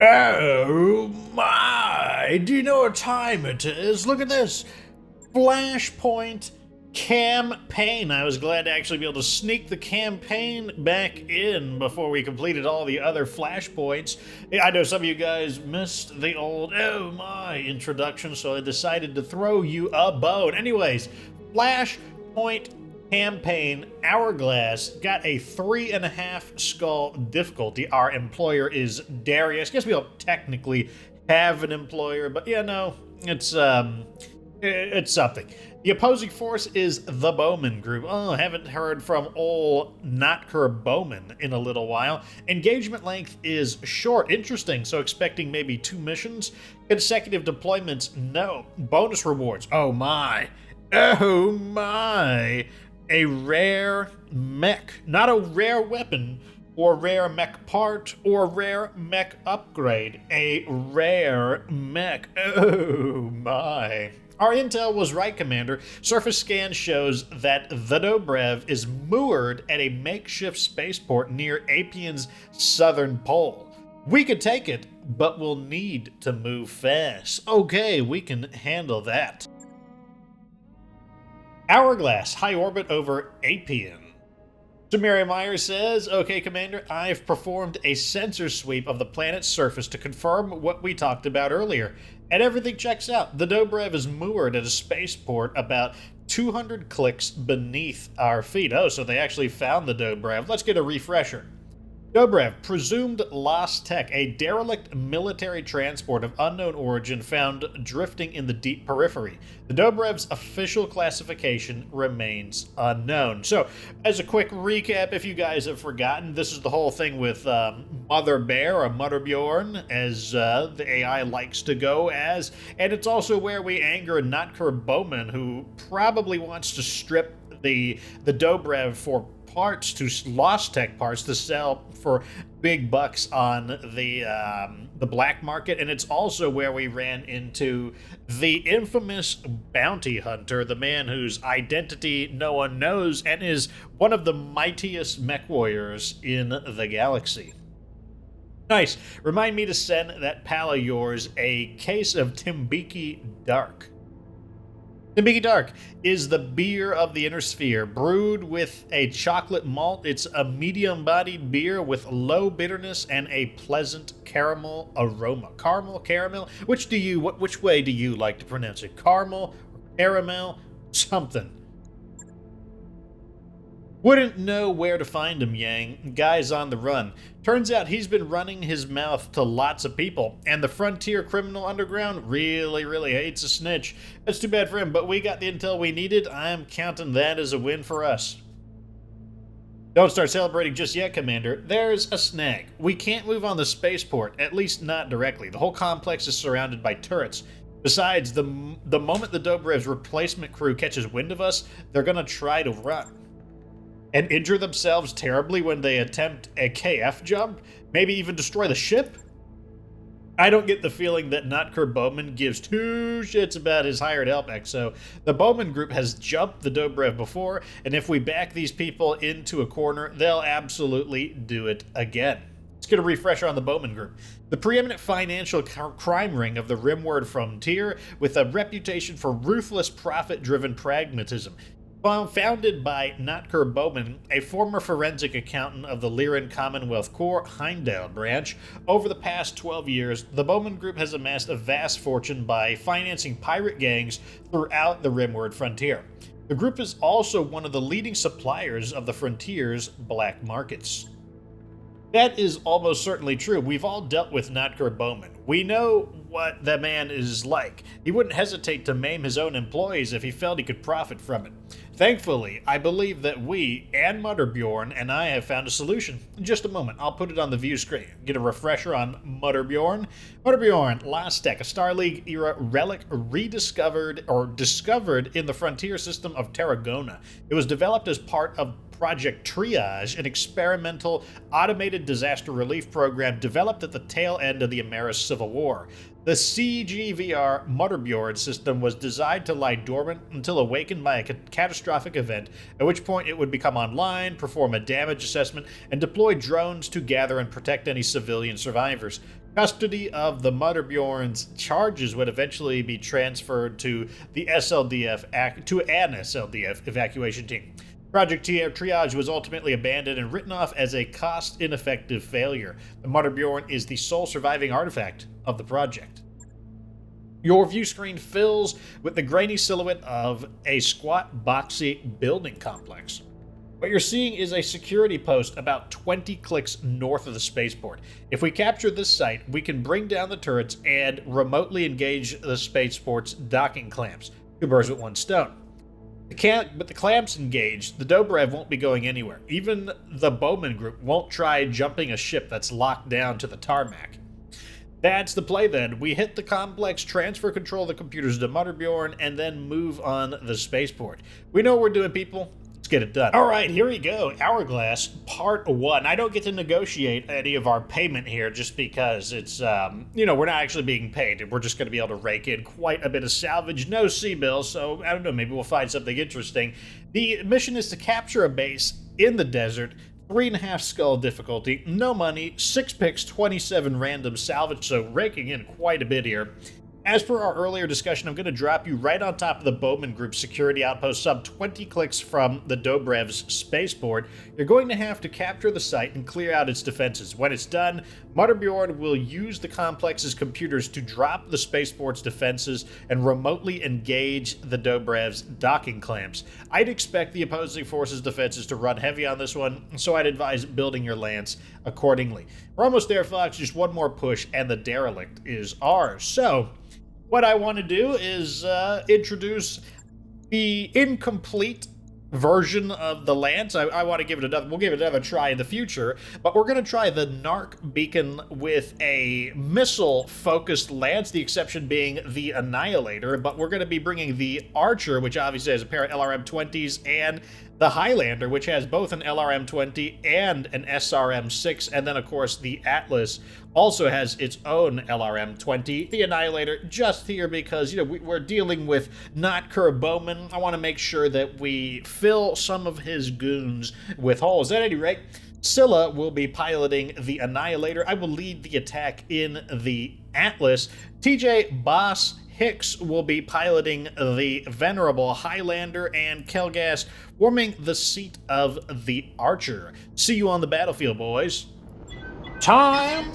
Oh my! Do you know what time it is? Look at this! Flashpoint campaign. I was glad to actually be able to sneak the campaign back in before we completed all the other flashpoints. I know some of you guys missed the old oh my introduction, so I decided to throw you a bone. Anyways, Flashpoint campaign Hourglass got a 3.5 skull difficulty. Our employer is Darius. Guess we don't technically have an employer, but yeah, no, it's something. The opposing force is the Baumann group. Oh, haven't heard from old Notker Baumann in a little while. Engagement length is short. Interesting. So expecting maybe 2 missions. Consecutive deployments, no. Bonus rewards. Oh my. Oh my. A rare mech. Not a rare weapon or rare mech part or rare mech upgrade. A rare mech. Oh my. Our intel was right, Commander. Surface scan shows that the DOBREV is moored at a makeshift spaceport near Apian's southern pole. We could take it, but we'll need to move fast. Okay, we can handle that. Hourglass, high orbit over Apian. Samaria Meyer says, okay, Commander, I've performed a sensor sweep of the planet's surface to confirm what we talked about earlier, and everything checks out. The DOBREV is moored at a spaceport about 200 clicks beneath our feet. Oh, so they actually found the DOBREV. Let's get a refresher. DOBREV, presumed lost tech, a derelict military transport of unknown origin found drifting in the deep periphery. The DOBREV's official classification remains unknown. So, as a quick recap, if you guys have forgotten, this is the whole thing with Mother Bear, or Mother Bjorn, as the AI likes to go as, and it's also where we anger Notker Baumann, who probably wants to strip the DOBREV for parts, to lost tech parts to sell for big bucks on the black market. And it's also where we ran into the infamous bounty hunter, the man whose identity no one knows and is one of the mightiest Mechwarriors in the galaxy. Nice. Remind me to send that pal of yours a case of Timbiki Dark. Timbiki Dark is the beer of the inner sphere, brewed with a chocolate malt. It's a medium-bodied beer with low bitterness and a pleasant caramel aroma. Caramel? Which way do you like to pronounce it? Caramel, caramel, something. Wouldn't know where to find him, Yang. Guy's on the run. Turns out he's been running his mouth to lots of people, and the frontier criminal underground really, really hates a snitch. That's too bad for him, but we got the intel we needed. I'm counting that as a win for us. Don't start celebrating just yet, Commander. There's a snag. We can't move on the spaceport, at least not directly. The whole complex is surrounded by turrets. Besides, the moment the DOBREV's replacement crew catches wind of us, they're gonna try to run and injure themselves terribly when they attempt a KF jump, maybe even destroy the ship? I don't get the feeling that Notker Baumann gives 2 shits about his hired help, XO. The Baumann group has jumped the DOBREV before, and if we back these people into a corner, they'll absolutely do it again. Let's get a refresher on the Baumann group. The preeminent financial crime ring of the Rimward frontier, with a reputation for ruthless, profit-driven pragmatism. Founded by Notker Baumann, a former forensic accountant of the Lyran Commonwealth Corps Heimdall branch, over the past 12 years, the Baumann Group has amassed a vast fortune by financing pirate gangs throughout the Rimward frontier. The group is also one of the leading suppliers of the frontier's black markets. That is almost certainly true. We've all dealt with Notker Baumann. We know what that man is like. He wouldn't hesitate to maim his own employees if he felt he could profit from it. Thankfully, I believe that we, and Mother Bjorn, and I have found a solution. In just a moment, I'll put it on the view screen. Get a refresher on Mother Bjorn. Mother Bjorn, last tech, a Star League era relic discovered in the frontier system of Tarragona. It was developed as part of Project Triage, an experimental automated disaster relief program developed at the tail end of the Ameris Civil War. The CGVR Mother system was designed to lie dormant until awakened by a catastrophic event, at which point it would become online, perform a damage assessment, and deploy drones to gather and protect any civilian survivors. Custody of the Mutterbjorn's charges would eventually be transferred to the to an SLDF evacuation team. Project Triage was ultimately abandoned and written off as a cost-ineffective failure. The Mutterbjorn is the sole surviving artifact of the project. Your view screen fills with the grainy silhouette of a squat, boxy building complex. What you're seeing is a security post about 20 clicks north of the spaceport. If we capture this site, we can bring down the turrets and remotely engage the spaceport's docking clamps. Two birds with one stone. But the clamps engaged, the DOBREV won't be going anywhere. Even the Baumann group won't try jumping a ship that's locked down to the tarmac. That's the play then. We hit the complex, transfer control of the computers to Mutterbjorn, and then move on the spaceport. We know what we're doing, people. Let's get it done. All right, here we go. Hourglass, part 1. I don't get to negotiate any of our payment here just because it's, we're not actually being paid. We're just going to be able to rake in quite a bit of salvage. No sea bill, so I don't know, maybe we'll find something interesting. The mission is to capture a base in the desert, 3.5 skull difficulty, no money, 6 picks, 27 random salvage, so raking in quite a bit here. As per our earlier discussion, I'm going to drop you right on top of the Baumann Group's security outpost, sub 20 clicks from the DOBREV's spaceport. You're going to have to capture the site and clear out its defenses. When it's done, Mutterbjorn will use the complex's computers to drop the spaceport's defenses and remotely engage the DOBREV's docking clamps. I'd expect the opposing forces' defenses to run heavy on this one, so I'd advise building your lance accordingly. We're almost there, Fox. Just one more push, and the derelict is ours. So what I want to do is introduce the incomplete version of the lance. I want to give it we'll give it another try in the future, but we're going to try the Narc beacon with a missile-focused lance, the exception being the Annihilator, but we're going to be bringing the Archer, which obviously has a pair of LRM-20s, and the Highlander, which has both an LRM-20 and an SRM-6, and then, of course, the Atlas also has its own LRM-20. The Annihilator just here because, we're dealing with Notker Baumann. I want to make sure that we fill some of his goons with holes. At any rate, Scylla will be piloting the Annihilator. I will lead the attack in the Atlas. TJ Boss Hicks will be piloting the venerable Highlander, and Kelgas warming the seat of the Archer. See you on the battlefield, boys. Time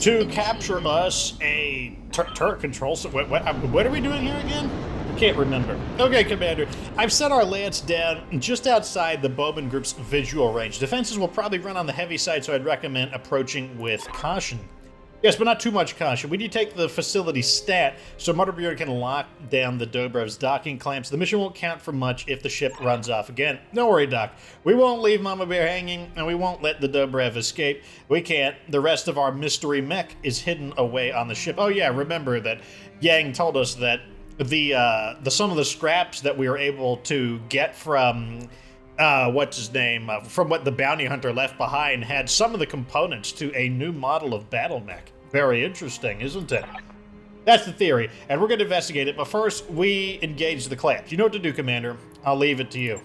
to capture us a turret control. So what are we doing here again? I can't remember. Okay, Commander. I've set our lance down just outside the Baumann Group's visual range. Defenses will probably run on the heavy side, so I'd recommend approaching with caution. Yes, but not too much caution. We need to take the facility stat so Mutterbjorn can lock down the DOBREV's docking clamps. The mission won't count for much if the ship runs off again. Don't worry, Doc. We won't leave Mama Bear hanging, and we won't let the DOBREV escape. We can't. The rest of our mystery mech is hidden away on the ship. Oh yeah, remember that Yang told us that the some of the scraps that we were able to get from from what the bounty hunter left behind had some of the components to a new model of battle mech. Very interesting, isn't it? That's the theory, and we're going to investigate it, but first, we engage the clamps. You know what to do, Commander. I'll leave it to you.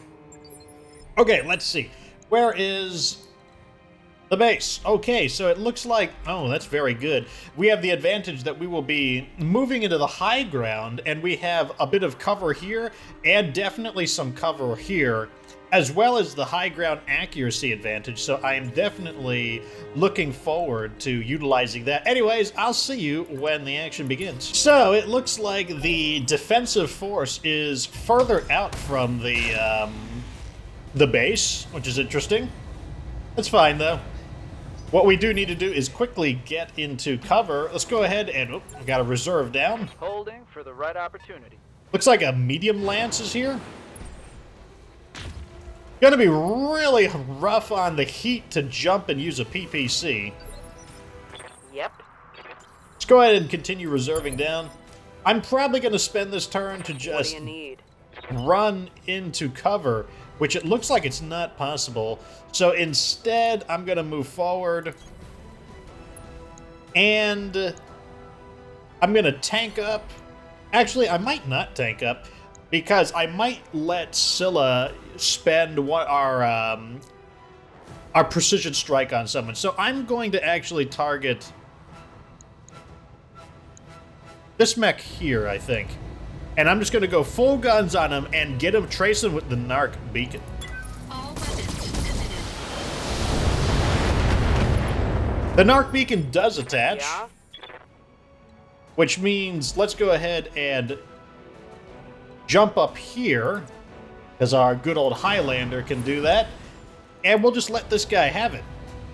Okay, let's see. Where is the base? Okay, so it looks like, oh, that's very good. We have the advantage that we will be moving into the high ground, and we have a bit of cover here, and definitely some cover here, as well as the high ground accuracy advantage, so I am definitely looking forward to utilizing that. Anyways, I'll see you when the action begins. So, it looks like the defensive force is further out from the base, which is interesting. That's fine, though. What we do need to do is quickly get into cover. Let's go ahead and, we got a reserve down. Holding for the right opportunity. Looks like a medium lance is here. Gonna be really rough on the heat to jump and use a PPC. Yep. Let's go ahead and continue reserving down. I'm probably gonna spend this turn to just What do you need? run into cover, which it looks like it's not possible. So instead, I'm gonna move forward. And I'm gonna tank up. Actually, I might not tank up, because I might let Scylla spend our precision strike on someone. So I'm going to actually target This mech here, I think. And I'm just going to go full guns on him and get him tracing with the narc beacon. The narc beacon does attach. Yeah? Which means let's go ahead and jump up here, because our good old Highlander can do that, and we'll just let this guy have it.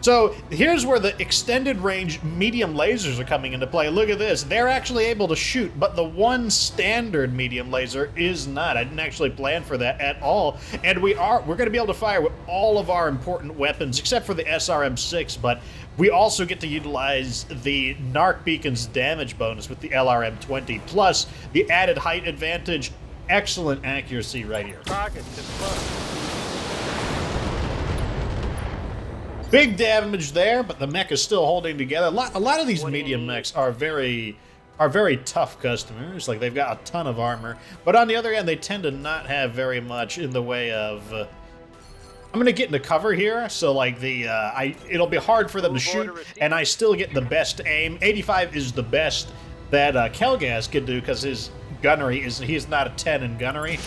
So here's where the extended range medium lasers are coming into play. Look at this. They're actually able to shoot, but the one standard medium laser is not. I didn't actually plan for that at all. And we're going to be able to fire with all of our important weapons, except for the SRM-6, but we also get to utilize the Narc Beacon's damage bonus with the LRM-20, plus the added height advantage. Excellent accuracy right here. Target confirmed. Big damage there, but the mech is still holding together. A lot of these medium mechs are very tough customers. Like, they've got a ton of armor, but on the other hand, they tend to not have very much in the way of. I'm gonna get into cover here, so like it'll be hard for them to shoot, and I still get the best aim. 85 is the best that Kelgas could do because his gunnery he's not a 10 in gunnery.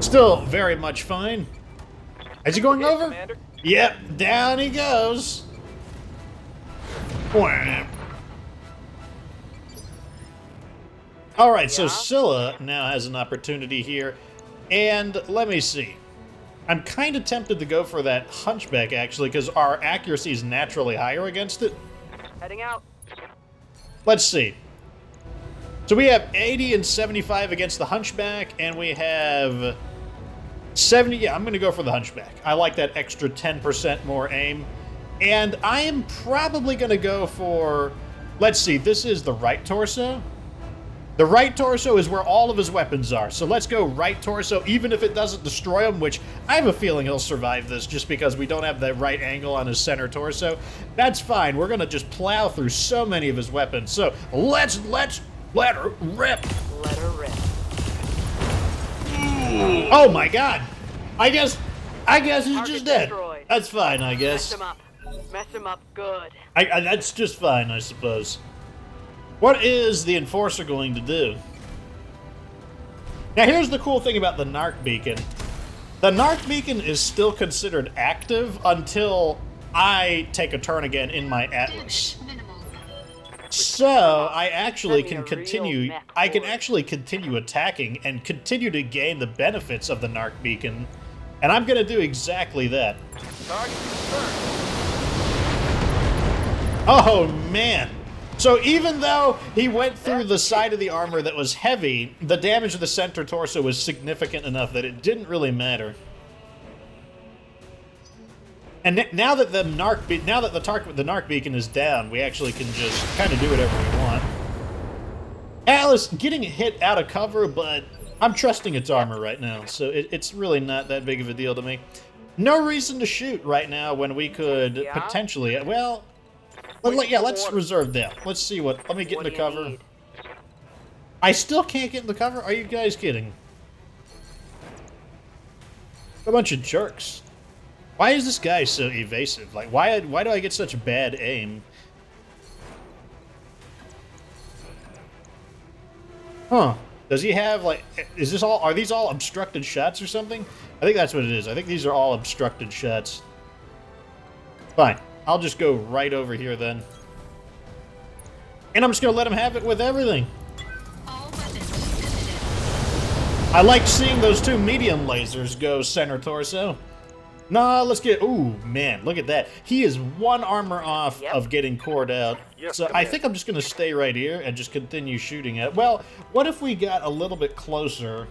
Still very much fine. Is he going over? Commander. Yep, down he goes. Wham. All right, so Yeah. Scylla now has an opportunity here, and let me see. I'm kind of tempted to go for that Hunchback, actually, because our accuracy is naturally higher against it. Heading out. Let's see. So we have 80 and 75 against the Hunchback, and we have 70. Yeah, I'm going to go for the Hunchback. I like that extra 10% more aim. And I am probably going to go for, let's see, this is the right torso. The right torso is where all of his weapons are. So let's go right torso, even if it doesn't destroy him, which I have a feeling he'll survive this just because we don't have the right angle on his center torso. That's fine. We're going to just plow through so many of his weapons. So let's let her rip. Let her rip. Oh my god. I guess he's Target just dead. destroyed. That's fine, I Mess guess. him up. Mess him up good. That's just fine, I suppose. What is the Enforcer going to do? Now, here's the cool thing about the Narc Beacon. The Narc Beacon is still considered active until I take a turn again in my Atlas. So, I actually can continue, actually continue attacking and continue to gain the benefits of the Narc Beacon. And I'm going to do exactly that. Target confirmed. Oh, man. So even though he went through the side of the armor that was heavy, the damage to the center torso was significant enough that it didn't really matter. And now that the Narc Beacon is down, we actually can just kind of do whatever we want. Atlas getting hit out of cover, but I'm trusting its armor right now, so it's really not that big of a deal to me. No reason to shoot right now when we could potentially, well, let's reserve that. Let's see let me get What into do you cover. need? I still can't get in the cover? Are you guys kidding? A bunch of jerks. Why is this guy so evasive? Like, why do I get such bad aim? Huh. Does he have, like, are these all obstructed shots or something? I think that's what it is. I think these are all obstructed shots. Fine. I'll just go right over here then. And I'm just going to let him have it with everything. I like seeing those two medium lasers go center torso. Nah, let's get... Ooh, man, look at that. He is one armor off of getting cored out. Yes, so I think I'm just going to stay right here and just continue shooting at... Well, what if we got a little bit closer?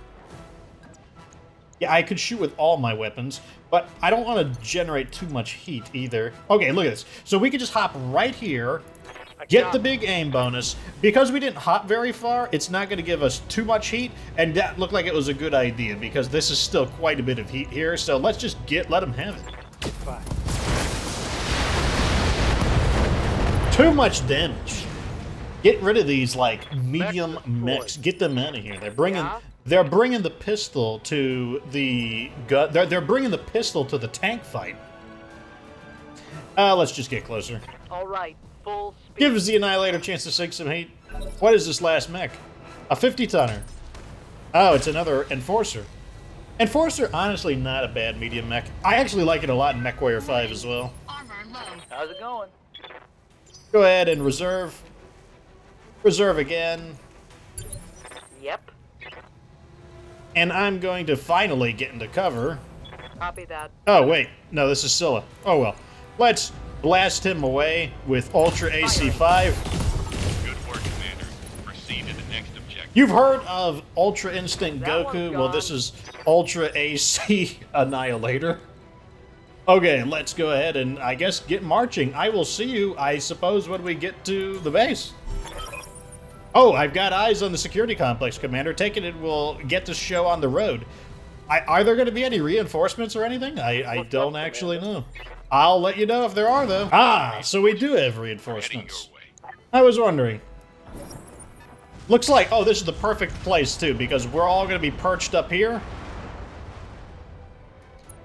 Yeah, I could shoot with all my weapons, but I don't want to generate too much heat either. Okay, look at this. So we could just hop right here, get the big aim bonus. Because we didn't hop very far, it's not going to give us too much heat, and that looked like it was a good idea because this is still quite a bit of heat here, so let's just let him have it. Fine. Too much damage. Get rid of these, like, medium mechs. Get them out of here. They're bringing the pistol to the gun. They're bringing the pistol to the tank fight. Let's just get closer. All right. full speed. Gives the Annihilator a chance to sink some heat. What is this last mech? A 50-tonner. Oh, it's another Enforcer. Enforcer, honestly, not a bad medium mech. I actually like it a lot in Mechwarrior 5 as well. Armor low. How's it going? Go ahead and reserve. Reserve again. Yep. And I'm going to finally get into cover. Copy that. Oh, wait. No, this is Scylla. Oh, well. Let's blast him away with Ultra AC5. Good work, Commander. Proceed to the next objective. You've heard of Ultra Instinct That Goku? one's Well, gone. this is Ultra AC Annihilator. Okay, let's go ahead and, I guess, get marching. I will see you, I suppose, when we get to the base. Oh, I've got eyes on the security complex, Commander. Taking it will get this show on the road. Are there going to be any reinforcements or anything? I What's don't up, actually Commander? know. I'll let you know if there are, though. Ah, so we do have Heading your reinforcements. way. I was wondering. Looks like, oh, this is the perfect place, too, because we're all going to be perched up here.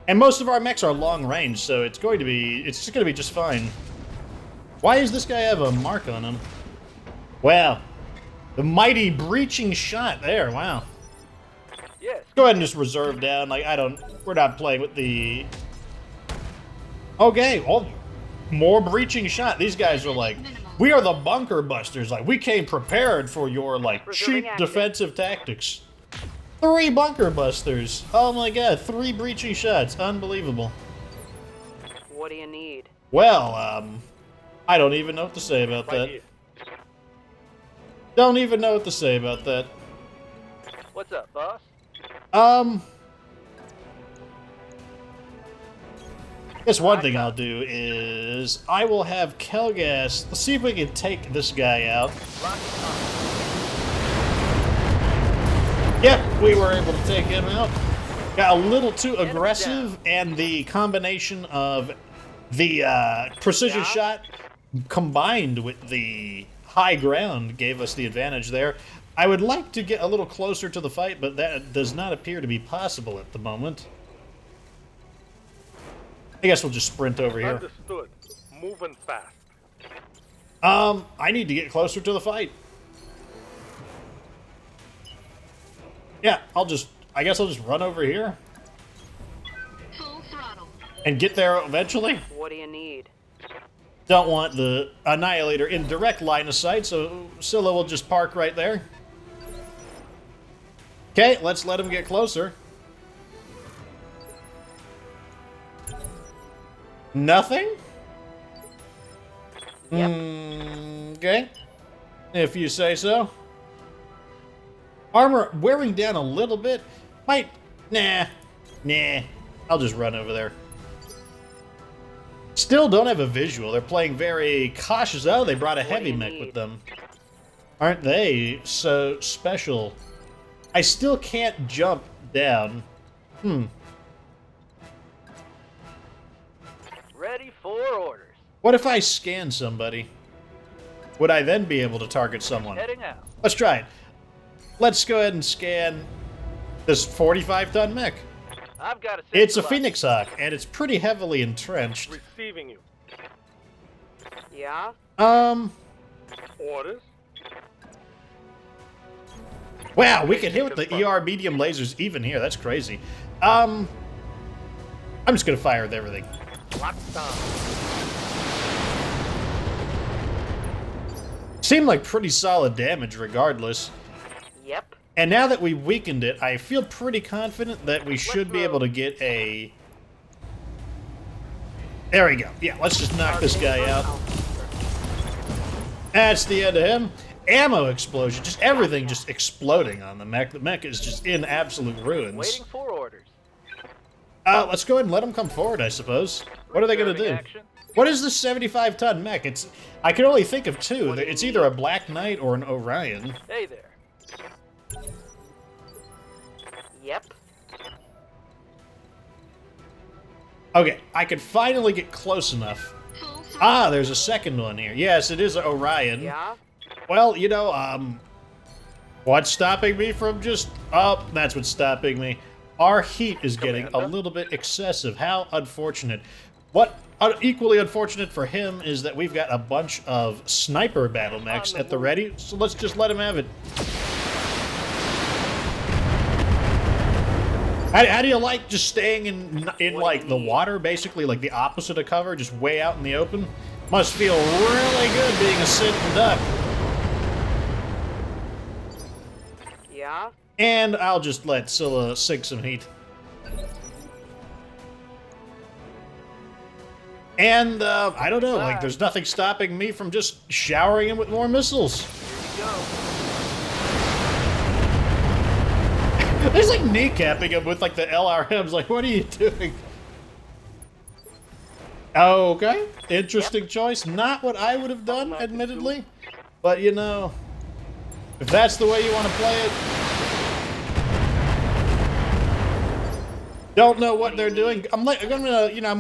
And most of our mechs are long range, so it's just going to be just fine. Why does this guy have a mark on him? Wow. The mighty breaching shot there, wow. Yes. Go ahead and just reserve down, like, we're not playing with the... Okay, oh, more breaching shot. These guys are like, we are the bunker busters, like, we came prepared for your, like, Reserving cheap action. defensive tactics. 3 bunker busters. Oh my god, 3 breaching shots. Unbelievable. What do you need? Well, I don't even know what to say about Right that. here. Don't even know what to say about that. What's up, boss? Guess one thing I'll do is I will have Kelgas. Let's see if we can take this guy out. Lock it on. Yep, we were able to take him out. Got a little too Enemy aggressive, down. and the combination of the precision Yeah. shot combined with the high ground gave us the advantage there. I would like to get a little closer to the fight, but that does not appear to be possible at the moment. I guess we'll just sprint over here. Understood. Moving fast. I need to get closer to the fight. Yeah, I guess I'll just run over here Full throttle. and get there eventually. What do you need? Don't want the Annihilator in direct line of sight, so Scylla will just park right there. Okay, let's let him get closer. Nothing? Yep. Okay. If you say so. Armor wearing down a little bit. Nah. I'll just run over there. Still don't have a visual. They're playing very cautious. Oh, they brought a What do heavy you mech need? with them. Aren't they so special? I still can't jump down. Ready for orders. What if I scan somebody? Would I then be able to target someone? Heading out. Let's try it. Let's go ahead and scan this 45-ton mech. I've got a. It's a Phoenix Hawk, and it's pretty heavily entrenched. Receiving you. Yeah. Orders. Wow, we can hit with the ER medium lasers even here. That's crazy. I'm just gonna fire with everything. Locked down. Seemed like pretty solid damage regardless. Yep. And now that we weakened it, I feel pretty confident that we should be able to get a... There we go. Yeah, let's just knock this guy out. That's the end of him. Ammo explosion. Just everything just exploding on the mech. The mech is just in absolute ruins. Waiting for orders. Let's go ahead and let them come forward, I suppose. What are they going to do? Reserving action. What is this 75-ton mech? I can only think of two. What do you It's need? either a Black Knight or an Orion. Hey there. Yep. Okay, I can finally get close enough. Full throttle. Ah, there's a second one here. Yes, it is Orion. Yeah. Well, you know, what's stopping me from just... Oh, that's what's stopping me. Our heat is getting a Commander? little bit excessive. How unfortunate. What equally unfortunate for him is that we've got a bunch of sniper battle mechs at the ready, so let's just let him have it. How do you like just staying in like the water, basically like the opposite of cover, just way out in the open? Must feel really good being a sitting duck. Yeah? And I'll just let Scylla sink some heat. And, I don't know, like, there's nothing stopping me from just showering him with more missiles. Here we go. There's, like, kneecapping him with, like, the LRMs. Like, what are you doing? Okay. Interesting choice. Not what I would have done, admittedly. But, you know, if that's the way you want to play it. Don't know what they're doing. I'm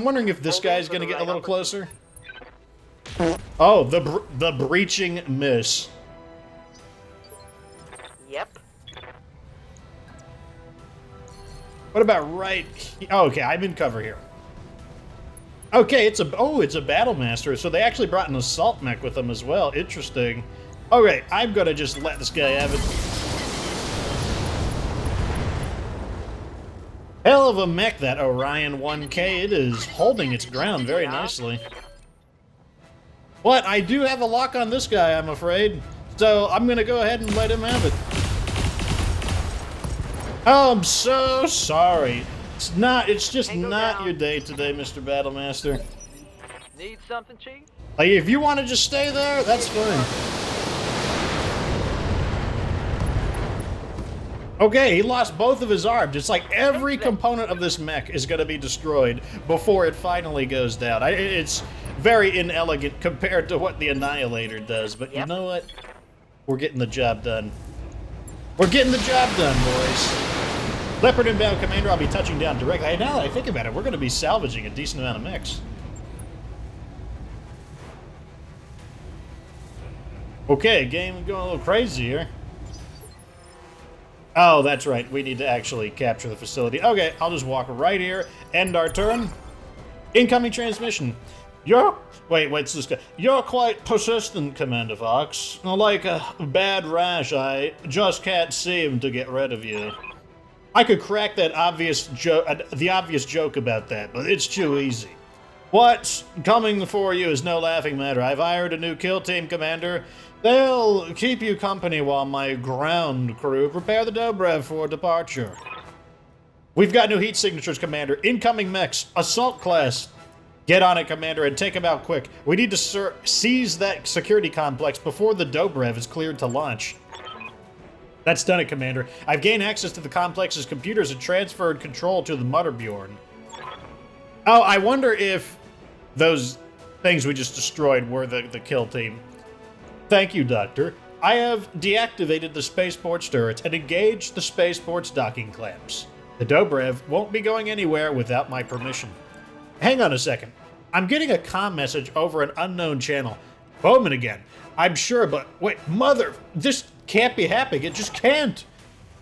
wondering if this guy's gonna get a little closer. Oh, the breaching miss. Yep. What about right? Oh, okay, I'm in cover here. Okay, it's a battle master. So they actually brought an assault mech with them as well. Interesting. Okay, I'm gonna just let this guy have it. Hell of a mech, that Orion 1K. It is holding its ground very nicely. But I do have a lock on this guy, I'm afraid. So I'm going to go ahead and let him have it. Oh, I'm so sorry. It's just not your day today, Mr. Battlemaster. Need something, Chief? Like, if you want to just stay there, that's fine. Okay, he lost both of his arms. It's like every component of this mech is going to be destroyed before it finally goes down. It's very inelegant compared to what the Annihilator does, but you know what? We're getting the job done. We're getting the job done, boys. Leopard inbound commander, I'll be touching down directly. Hey, now that I think about it, we're going to be salvaging a decent amount of mechs. Okay, game going a little crazy here. Oh, that's right. We need to actually capture the facility. Okay, I'll just walk right here. End our turn. Incoming transmission. Wait, what's this guy? You're quite persistent, Commander Fox. Like a bad rash, I just can't seem to get rid of you. I could crack that obvious joke, the obvious joke about that, but it's too easy. What's coming for you is no laughing matter. I've hired a new kill team, Commander. They'll keep you company while my ground crew prepare the Dobrev for departure. We've got new heat signatures, Commander. Incoming mechs. Assault class. Get on it, Commander, and take them out quick. We need to seize that security complex before the Dobrev is cleared to launch. That's done it, Commander. I've gained access to the complex's computers and transferred control to the Mutterbjorn. Oh, I wonder if those things we just destroyed were the kill team. Thank you, Doctor. I have deactivated the spaceport's turrets and engaged the spaceport's docking clamps. The Dobrev won't be going anywhere without my permission. Hang on a second. I'm getting a comm message over an unknown channel. Baumann again. I'm sure, but wait, this can't be happening. It just can't.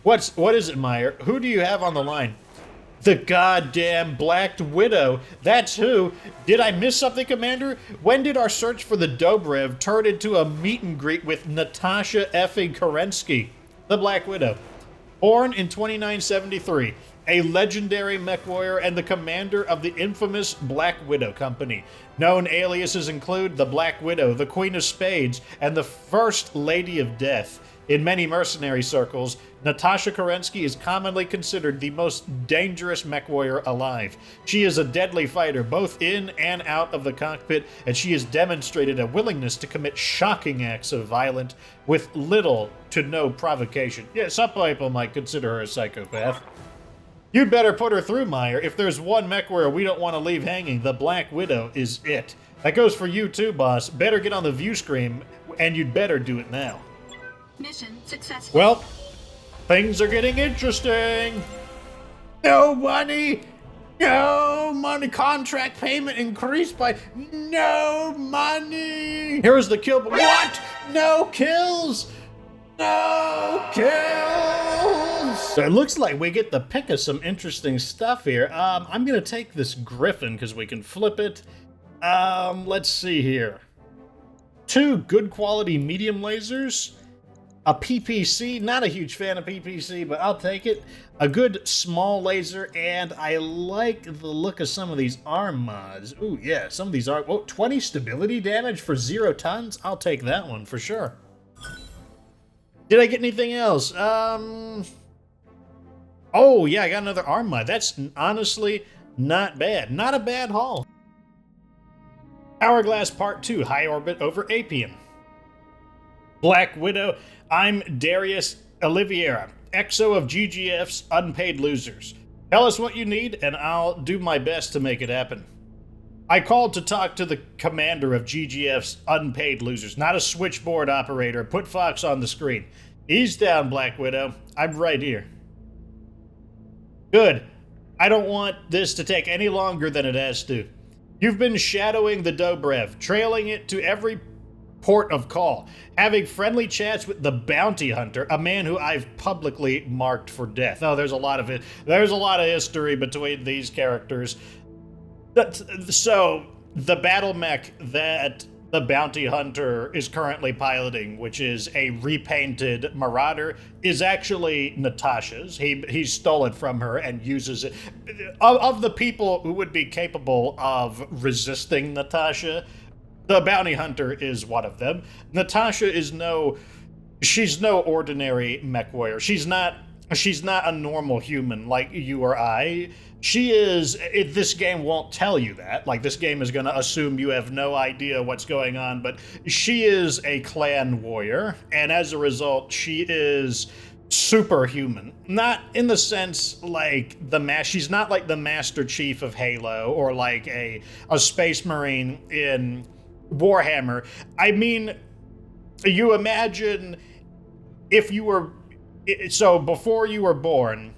What is it, Meyer? Who do you have on the line? The goddamn Black Widow. That's who. Did I miss something, Commander? When did our search for the Dobrev turn into a meet and greet with Natasha effing Kerensky? The Black Widow. Born in 2973, a legendary Mechwarrior and the commander of the infamous Black Widow Company. Known aliases include the Black Widow, the Queen of Spades, and the First Lady of Death. In many mercenary circles, Natasha Kerensky is commonly considered the most dangerous Mechwarrior alive. She is a deadly fighter, both in and out of the cockpit, and she has demonstrated a willingness to commit shocking acts of violence with little to no provocation. Yeah, some people might consider her a psychopath. You'd better put her through, Meyer. If there's one Mechwarrior we don't want to leave hanging, the Black Widow is it. That goes for you too, boss. Better get on the view screen, and you'd better do it now. Mission successful. Well, things are getting interesting. No money. No money. Contract payment increased by no money. Here's the kill. What? No kills. No kills. So it looks like we get the pick of some interesting stuff here. I'm going to take this Griffin because we can flip it. Let's see here. 2 good quality medium lasers. A PPC, not a huge fan of PPC, but I'll take it. A good small laser, and I like the look of some of these arm mods. Ooh, yeah, some of these are... Oh, 20 stability damage for 0 tons? I'll take that one for sure. Did I get anything else? Oh, yeah, I got another arm mod. That's honestly not bad. Not a bad haul. Hourglass Part 2, High Orbit over Apian. Black Widow, I'm Darius Oliveira, EXO of GGF's Unpaid Losers. Tell us what you need, and I'll do my best to make it happen. I called to talk to the commander of GGF's Unpaid Losers, not a switchboard operator. Put Fox on the screen. He's down, Black Widow. I'm right here. Good. I don't want this to take any longer than it has to. You've been shadowing the DOBREV, trailing it to every port of call, having friendly chats with the bounty hunter, a man who I've publicly marked for death. Oh, there's a lot of it. There's a lot of history between these characters. So, the battle mech that the bounty hunter is currently piloting, which is a repainted Marauder, is actually Natasha's. He stole it from her and uses it. Of the people who would be capable of resisting Natasha, the bounty hunter is one of them. Natasha is she's no ordinary mech warrior. She's not a normal human like you or I. She is, this game won't tell you that. Like, this game is going to assume you have no idea what's going on, but she is a clan warrior, and as a result, she is superhuman. Not in the sense like she's not like the Master Chief of Halo or like a Space Marine in Warhammer. I mean, you imagine if you were... So, before you were born,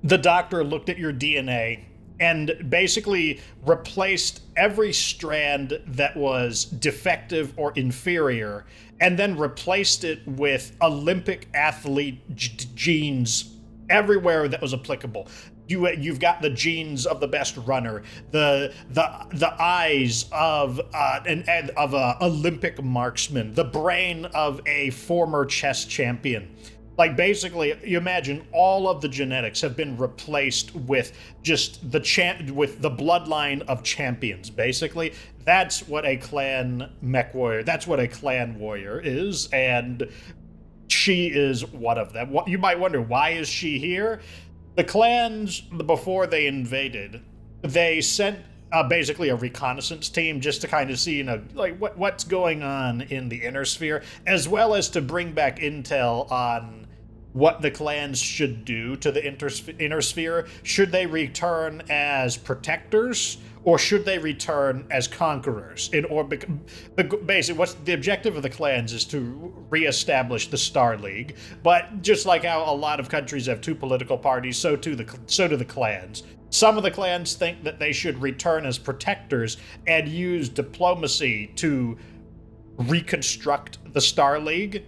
the doctor looked at your DNA and basically replaced every strand that was defective or inferior, and then replaced it with Olympic athlete genes everywhere that was applicable. You've got the genes of the best runner, the eyes of an Olympic marksman, the brain of a former chess champion. Like, basically, you imagine all of the genetics have been replaced with just with the bloodline of champions, basically. That's what a clan mech warrior, that's what a clan warrior is, and she is one of them. You might wonder, why is she here? The clans, before they invaded, they sent basically a reconnaissance team just to kind of see, like what's going on in the inner sphere, as well as to bring back intel on what the clans should do to the inner sphere. Should they return as protectors, or should they return as conquerors? Basically, what's the objective of the clans is to reestablish the Star League. But just like how a lot of countries have 2 political parties, so do the clans. Some of the clans think that they should return as protectors and use diplomacy to reconstruct the Star League,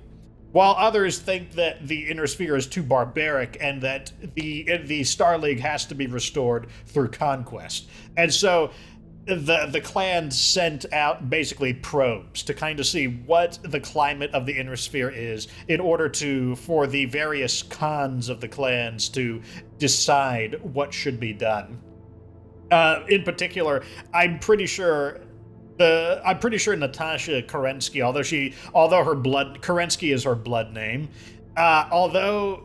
while others think that the inner sphere is too barbaric and that the Star League has to be restored through conquest. And so the clans sent out basically probes to kind of see what the climate of the inner sphere is in order for the various khans of the clans to decide what should be done. In particular, I'm pretty sure Natasha Kerensky, Kerensky is her blood name, although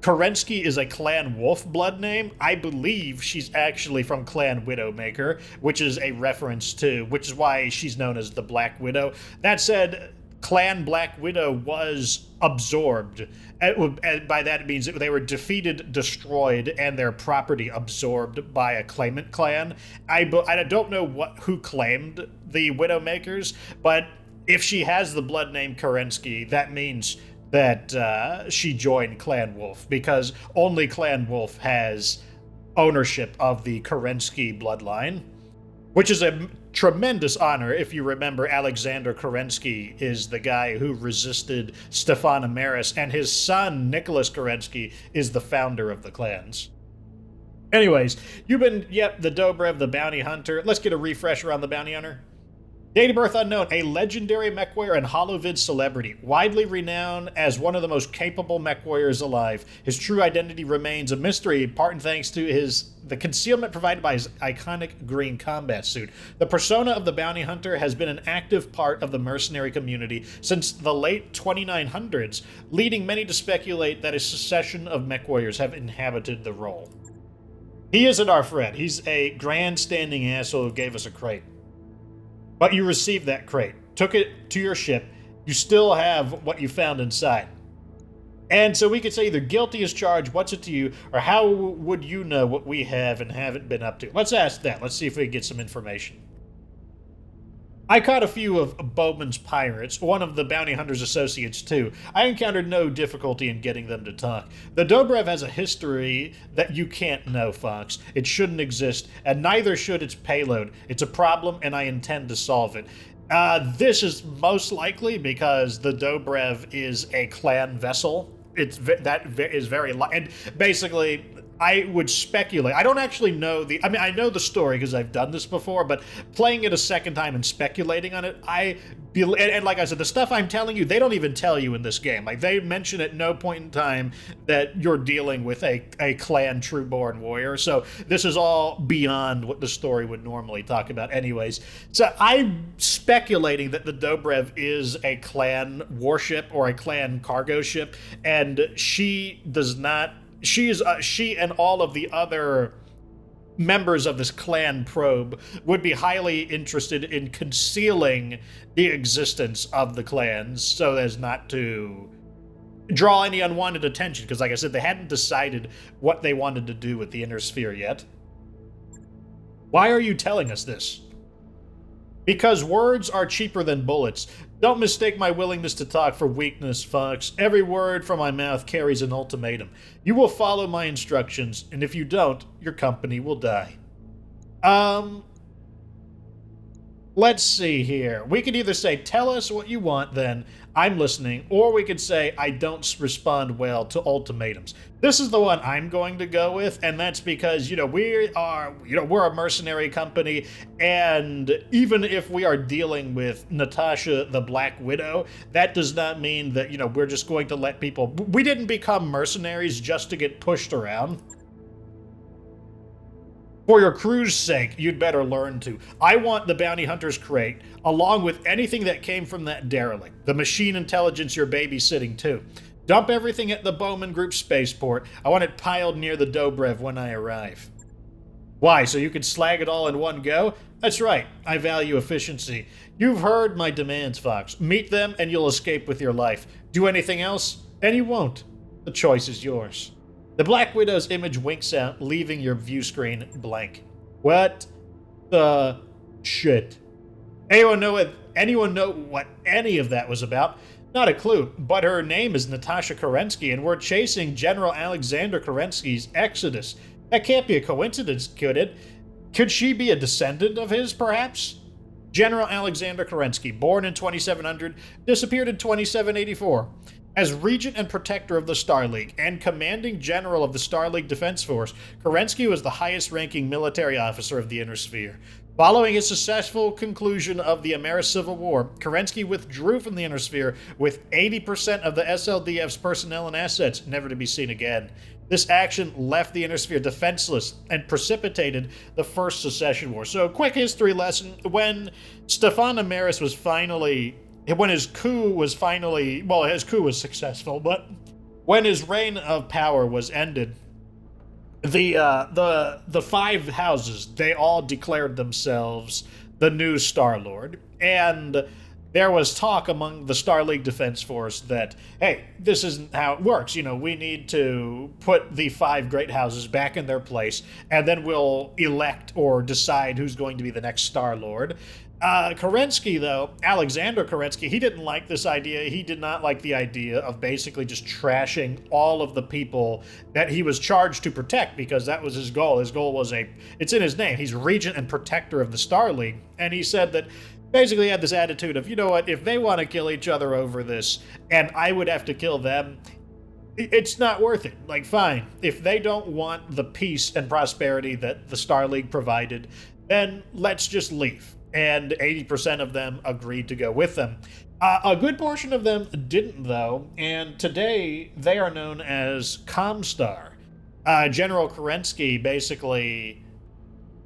Kerensky is a Clan Wolf blood name, I believe she's actually from Clan Widowmaker, which is why she's known as the Black Widow. That said, Clan Black Widow was absorbed. By that it means that they were defeated, destroyed, and their property absorbed by a claimant clan. I don't know who claimed the Widowmakers, but if she has the blood name Kerensky, that means that she joined Clan Wolf, because only Clan Wolf has ownership of the Kerensky bloodline, which is a tremendous honor. If you remember, Alexander Kerensky is the guy who resisted Stefan Amaris, and his son, Nicholas Kerensky, is the founder of the clans. Anyways, you've been, yep, the Dobrev, the bounty hunter. Let's get a refresher on the bounty hunter. Date of birth unknown, a legendary Mechwarrior and holovid celebrity, widely renowned as one of the most capable Mechwarriors alive. His true identity remains a mystery, part and thanks to the concealment provided by his iconic green combat suit. The persona of the bounty hunter has been an active part of the mercenary community since the late 2900s, leading many to speculate that a succession of Mechwarriors have inhabited the role. He isn't our friend. He's a grandstanding asshole who gave us a crate. But you received that crate, took it to your ship, you still have what you found inside. And so we could say either guilty as charged, what's it to you, or how would you know what we have and haven't been up to? Let's ask that. Let's see if we can get some information. I caught a few of Bowman's pirates, one of the bounty hunter's associates too. I encountered no difficulty in getting them to talk. The Dobrev has a history that you can't know, Fox. It shouldn't exist, and neither should its payload. It's a problem, and I intend to solve it. This is most likely because the Dobrev is a clan vessel. That is very... And basically... I would speculate. I don't actually know I know the story because I've done this before, but playing it a second time and speculating on it, and like I said, the stuff I'm telling you, they don't even tell you in this game. Like, they mention at no point in time that you're dealing with a clan trueborn warrior, so this is all beyond what the story would normally talk about anyways. So I'm speculating that the Dobrev is a clan warship or a clan cargo ship, and she and all of the other members of this clan probe would be highly interested in concealing the existence of the clans so as not to draw any unwanted attention, because like I said, they hadn't decided what they wanted to do with the inner sphere yet. Why are you telling us this? Because words are cheaper than bullets. Don't mistake my willingness to talk for weakness, Fox. Every word from my mouth carries an ultimatum. You will follow my instructions, and if you don't, your company will die. Let's see here. We could either say, tell us what you want, then I'm listening, or we could say, I don't respond well to ultimatums. This is the one I'm going to go with, and that's because, we're a mercenary company, and even if we are dealing with Natasha the Black Widow, that does not mean that, we're just going to let people... We didn't become mercenaries just to get pushed around. For your crew's sake, you'd better learn to. I want the bounty hunter's crate, along with anything that came from that derelict. The machine intelligence you're babysitting, too. Dump everything at the Baumann Group spaceport. I want it piled near the Dobrev when I arrive. Why, so you can slag it all in one go? That's right, I value efficiency. You've heard my demands, Fox. Meet them and you'll escape with your life. Do anything else, and you won't. The choice is yours. The Black Widow's image winks out, leaving your view screen blank. What the shit? Anyone know what any of that was about? Not a clue, but her name is Natasha Kerensky, and we're chasing General Alexander Kerensky's exodus. That can't be a coincidence, could it? Could she be a descendant of his, perhaps? General Alexander Kerensky, born in 2700, disappeared in 2784. As Regent and Protector of the Star League and Commanding General of the Star League Defense Force, Kerensky was the highest-ranking military officer of the Inner Sphere. Following his successful conclusion of the Ameri-Civil War, Kerensky withdrew from the Inner Sphere with 80% of the SLDF's personnel and assets never to be seen again. This action left the Inner Sphere defenseless and precipitated the First Secession War. So, quick history lesson. When Stefan Ameris was finally... When his coup was finally... Well, his coup was successful, but when his reign of power was ended, the five houses, they all declared themselves the new Star-Lord. And there was talk among the Star League Defense Force that, hey, this isn't how it works. We need to put the five great houses back in their place, and then we'll elect or decide who's going to be the next Star-Lord. Kerensky, though, Alexander Kerensky, he didn't like this idea. He did not like the idea of basically just trashing all of the people that he was charged to protect, because that was his goal. His goal was it's in his name. He's Regent and Protector of the Star League. And he said that basically he had this attitude of, you know what, if they want to kill each other over this, and I would have to kill them, It's not worth it. Like, fine. If they don't want the peace and prosperity that the Star League provided, then let's just leave. And 80% of them agreed to go with them. A good portion of them didn't, though, and today they are known as Comstar. General Kerensky basically,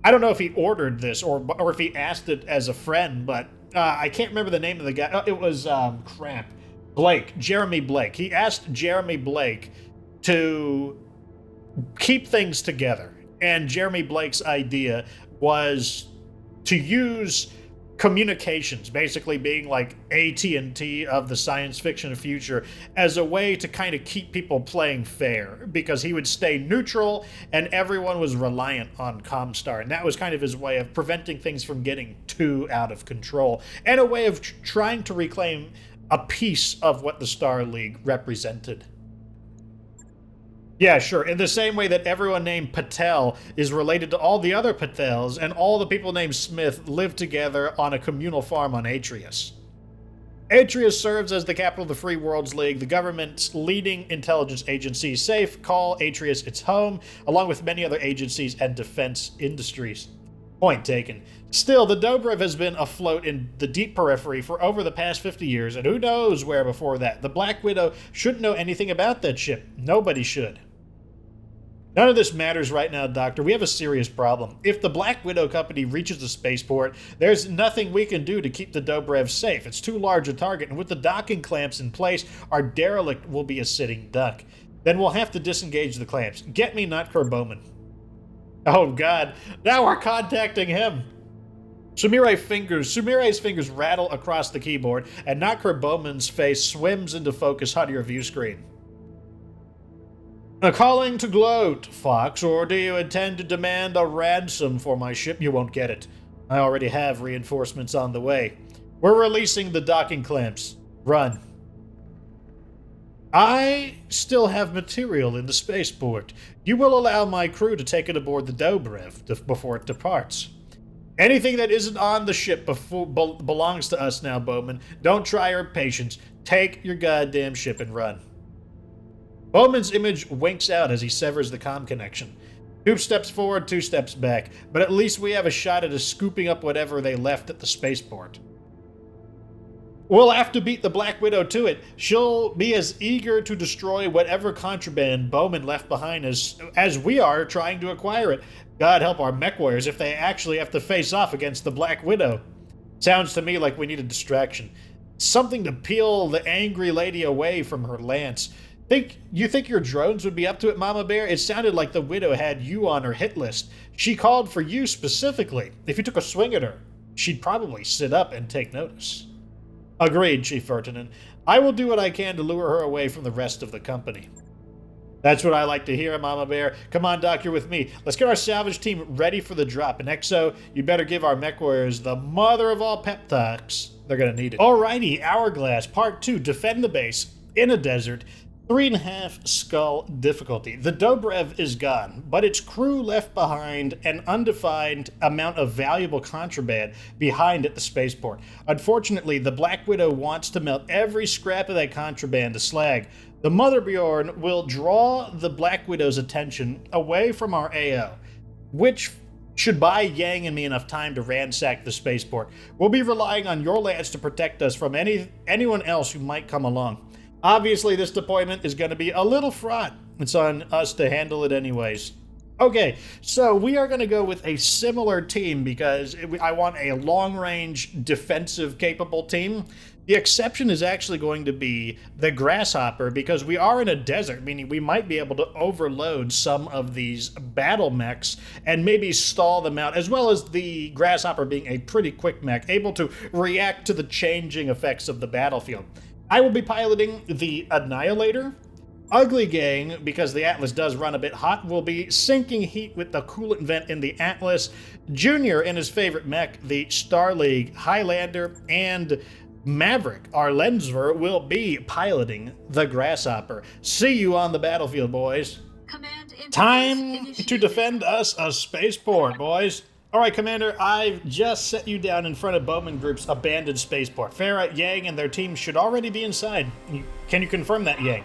I don't know if he ordered this or if he asked it as a friend, but I can't remember the name of the guy. It was, Jeremy Blake. He asked Jeremy Blake to keep things together. And Jeremy Blake's idea was to use communications, basically being like AT&T of the science fiction future, as a way to kind of keep people playing fair, because he would stay neutral and everyone was reliant on Comstar, and that was kind of his way of preventing things from getting too out of control, and a way of trying to reclaim a piece of what the Star League represented. Yeah, sure. In the same way that everyone named Patel is related to all the other Patels, and all the people named Smith live together on a communal farm on Atreus. Atreus serves as the capital of the Free Worlds League, the government's leading intelligence agency. Safe call Atreus its home, along with many other agencies and defense industries. Point taken. Still, the Dobrev has been afloat in the deep periphery for over the past 50 years, and who knows where before that. The Black Widow shouldn't know anything about that ship. Nobody should. None of this matters right now, Doctor. We have a serious problem. If the Black Widow Company reaches the spaceport, there's nothing we can do to keep the Dobrev safe. It's too large a target, and with the docking clamps in place, our derelict will be a sitting duck. Then we'll have to disengage the clamps. Get me Notker Baumann. Oh, God. Now we're contacting him. Sumire's fingers rattle across the keyboard, and Notker Baumann's face swims into focus on your view screen. Calling to gloat, Fox, or do you intend to demand a ransom for my ship? You won't get it. I already have reinforcements on the way. We're releasing the docking clamps. Run. I still have material in the spaceport. You will allow my crew to take it aboard the Dobrev before it departs. Anything that isn't on the ship belongs to us now, Baumann. Don't try our patience. Take your goddamn ship and run. Baumann's image winks out as he severs the comm connection. 2 steps forward, 2 steps back, but at least we have a shot at scooping up whatever they left at the spaceport. We'll have to beat the Black Widow to it. She'll be as eager to destroy whatever contraband Baumann left behind as we are trying to acquire it. God help our Mechwarriors if they actually have to face off against the Black Widow. Sounds to me like we need a distraction. Something to peel the angry lady away from her lance. You think your drones would be up to it, Mama Bear? It sounded like the Widow had you on her hit list. She called for you specifically. If you took a swing at her, she'd probably sit up and take notice. Agreed, Chief Ferdinand. I will do what I can to lure her away from the rest of the company. That's what I like to hear, Mama Bear. Come on, Doc, you're with me. Let's get our salvage team ready for the drop. And Exo, you better give our Mechwarriors the mother of all pep talks. They're going to need it. Alrighty, Hourglass, Part 2, Defend the Base in a Desert. 3.5 skull difficulty. The Dobrev is gone, but its crew left behind an undefined amount of valuable contraband behind at the spaceport. Unfortunately, the Black Widow wants to melt every scrap of that contraband to slag. The Mother Bjorn will draw the Black Widow's attention away from our AO, which should buy Yang and me enough time to ransack the spaceport. We'll be relying on your lads to protect us from anyone else who might come along. Obviously, this deployment is going to be a little fraught. It's on us to handle it anyways. Okay, so we are going to go with a similar team because I want a long-range, defensive-capable team. The exception is actually going to be the Grasshopper because we are in a desert, meaning we might be able to overload some of these battle mechs and maybe stall them out, as well as the Grasshopper being a pretty quick mech, able to react to the changing effects of the battlefield. I will be piloting the Annihilator. Ugly Gang, because the Atlas does run a bit hot, will be sinking heat with the coolant vent in the Atlas. Junior in his favorite mech, the Star League Highlander, and Maverick, our Lensver, will be piloting the Grasshopper. See you on the battlefield, boys. Time to defend us a spaceport, boys. All right, Commander, I've just set you down in front of Baumann Group's abandoned spaceport. Farah, Yang, and their team should already be inside. Can you confirm that, Yang?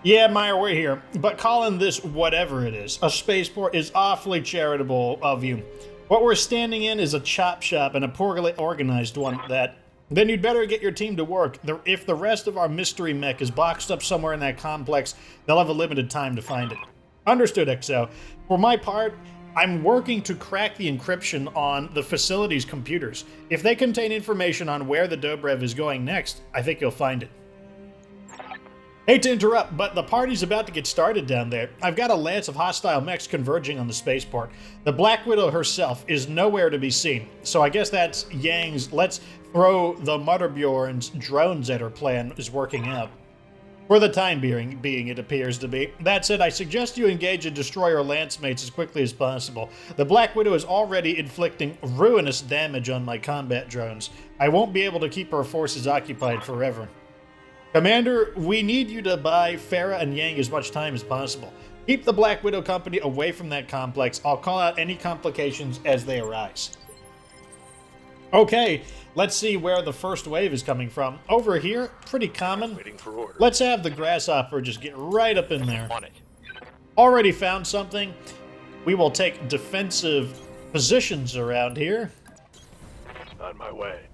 Yeah, Meyer, we're here. But calling this whatever it is, a spaceport, is awfully charitable of you. What we're standing in is a chop shop, and a poorly organized one that... Then you'd better get your team to work. If the rest of our mystery mech is boxed up somewhere in that complex, they'll have a limited time to find it. Understood, XO. For my part, I'm working to crack the encryption on the facility's computers. If they contain information on where the DOBREV is going next, I think you'll find it. Hate to interrupt, but the party's about to get started down there. I've got a lance of hostile mechs converging on the spaceport. The Black Widow herself is nowhere to be seen, so I guess that's Yang's let's throw the Mechwarriors drones at her plan is working out. For the time being, it appears to be. That said, I suggest you engage and destroy her lance mates as quickly as possible. The Black Widow is already inflicting ruinous damage on my combat drones. I won't be able to keep her forces occupied forever. Commander, we need you to buy Farah and Yang as much time as possible. Keep the Black Widow Company away from that complex. I'll call out any complications as they arise. Okay, let's see where the first wave is coming from. Over here, pretty common. Waiting for orders. Let's have the Grasshopper just get right up in there. On it. Already found something. We will take defensive positions around here. On my way.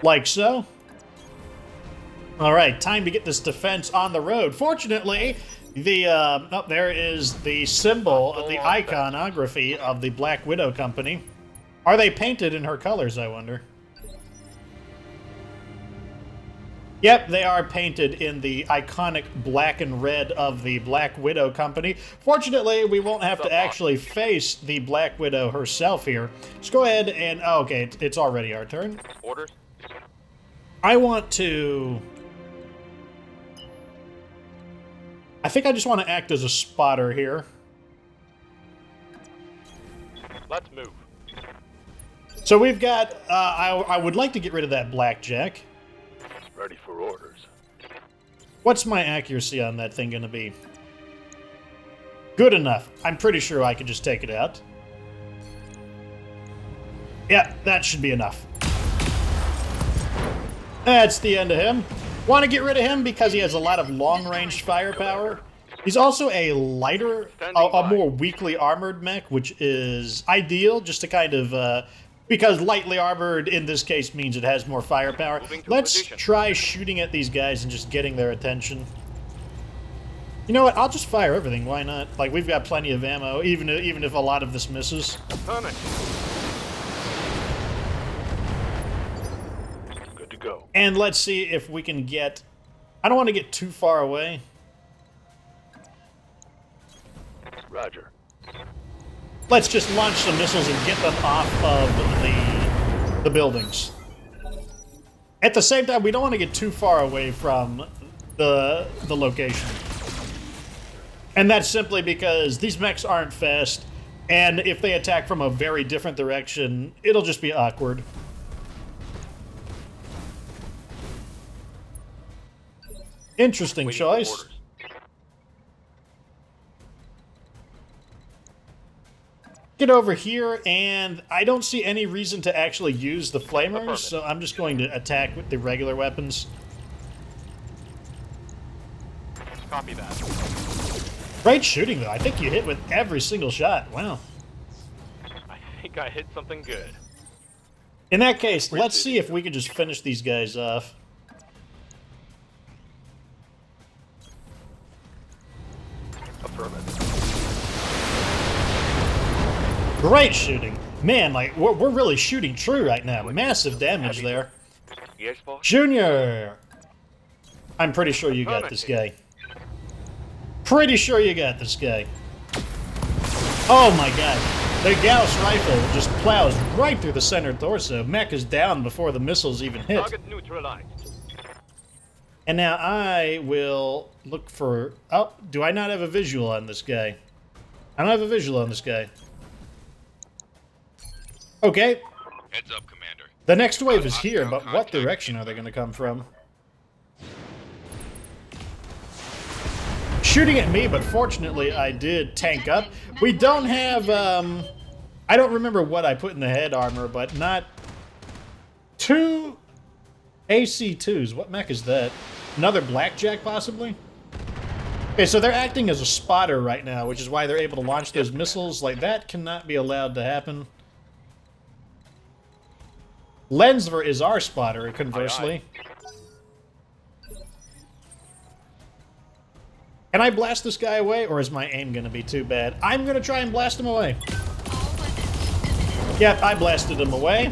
Like so. All right, time to get this defense on the road. Fortunately, there is the symbol, the iconography of the Black Widow Company. Are they painted in her colors, I wonder? Yep, they are painted in the iconic black and red of the Black Widow Company. Fortunately, we won't have to actually face the Black Widow herself here. Let's go ahead and... Oh, okay, it's already our turn. Orders. I want to... I think I just want to act as a spotter here. Let's move. So we've got... I would like to get rid of that blackjack. Ready for orders. What's my accuracy on that thing going to be? Good enough. I'm pretty sure I could just take it out. Yeah, that should be enough. That's the end of him. Want to get rid of him because he has a lot of long-range firepower. He's also a lighter, a more weakly armored mech, which is ideal just to kind of... because lightly armored in this case means it has more firepower. Let's try shooting at these guys and just getting their attention. You know what? I'll just fire everything. Why not? Like, we've got plenty of ammo, even if a lot of this misses. Good to go. And let's see if we can get... I don't want to get too far away. Roger. Let's just launch some missiles and get them off of the buildings. At the same time, we don't want to get too far away from the location. And that's simply because these mechs aren't fast, and if they attack from a very different direction, it'll just be awkward. Interesting choice. Get over here, and I don't see any reason to actually use the flamers, so I'm just going to attack with the regular weapons. Copy that. Great shooting, though. I think you hit with every single shot. Wow. I think I hit something good. In that case, let's see if we can just finish these guys off. Affirmative. Great shooting. Man, like, we're really shooting true right now. Massive damage there. Yes, boss. Junior! I'm pretty sure you got this guy. Pretty sure you got this guy. Oh my god. The Gauss rifle just plows right through the center torso. Mech is down before the missiles even hit. Target neutralized. And now I will look for... Oh, do I not have a visual on this guy? I don't have a visual on this guy. Okay. Heads up, Commander. The next wave is here, but what direction are they going to come from? Shooting at me, but fortunately I did tank up. We don't have, I don't remember what I put in the head armor, but not... 2 AC-2s. What mech is that? Another blackjack, possibly? Okay, so they're acting as a spotter right now, which is why they're able to launch those missiles. Like, that cannot be allowed to happen. Lensver is our spotter, conversely. Can I blast this guy away, or is my aim going to be too bad? I'm going to try and blast him away. Yep, I blasted him away.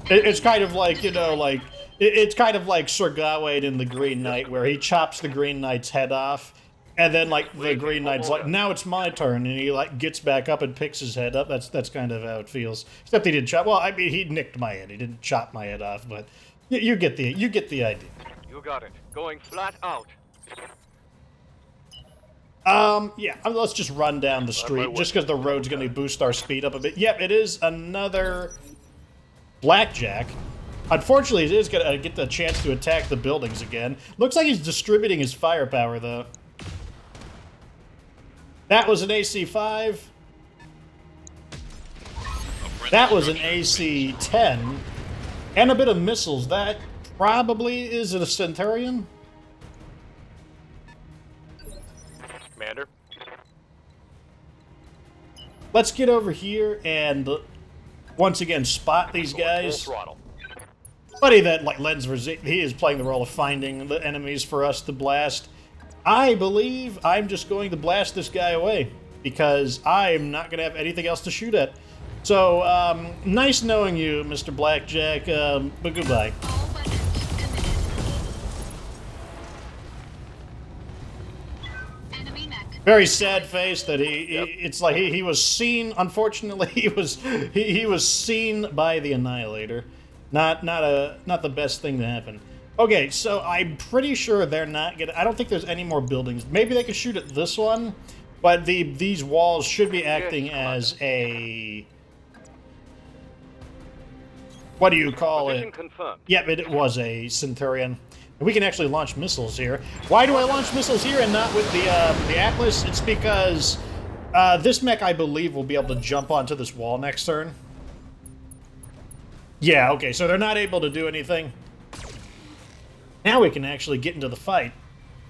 It's kind of like, you know, like... It's kind of like Sir Gawain in the Green Knight, where he chops the Green Knight's head off, and then, like, the Green Knight's like, now it's my turn, and he, like, gets back up and picks his head up. That's kind of how it feels. Except he didn't chop... Well, I mean, he nicked my head. He didn't chop my head off, but you get the idea. You got it. Going flat out. Yeah, let's just run down the street, just because the road's going to boost our speed up a bit. Yep, it is another blackjack. Unfortunately, it is going to get the chance to attack the buildings again. Looks like he's distributing his firepower, though. That was an AC-5. That was an AC-10. And a bit of missiles. That probably is a Centurion. Commander. Let's get over here and once again spot these guys. Full throttle. Buddy, that like Lensver, he is playing the role of finding the enemies for us to blast. I believe I'm just going to blast this guy away because I'm not going to have anything else to shoot at. So, nice knowing you, Mr. Blackjack, but goodbye. Very sad face that it's like he was seen, unfortunately, he was seen by the Annihilator. Not the best thing to happen. Okay, so I'm pretty sure they're not gonna... I don't think there's any more buildings. Maybe they could shoot at this one, but these walls should be acting as a... What do you call Position it? confirmed. Yep, it was a Centurion. We can actually launch missiles here. Why do I launch missiles here and not with the Atlas? It's because this mech, I believe, will be able to jump onto this wall next turn. Yeah, okay, so they're not able to do anything. Now we can actually get into the fight.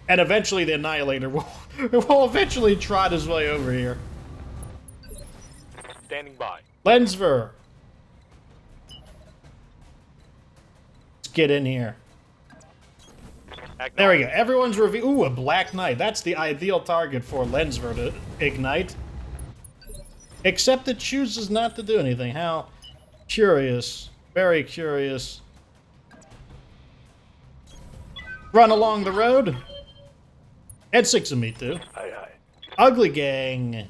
And eventually the Annihilator will eventually trot his way over here. Standing by. Lensver. Let's get in here. There we go. Everyone's review. Ooh, a Black Knight. That's the ideal target for Lensver to ignite. Except it chooses not to do anything. How curious. Very curious. Run along the road. Had 6 of me, too. Aye, aye. Ugly Gang.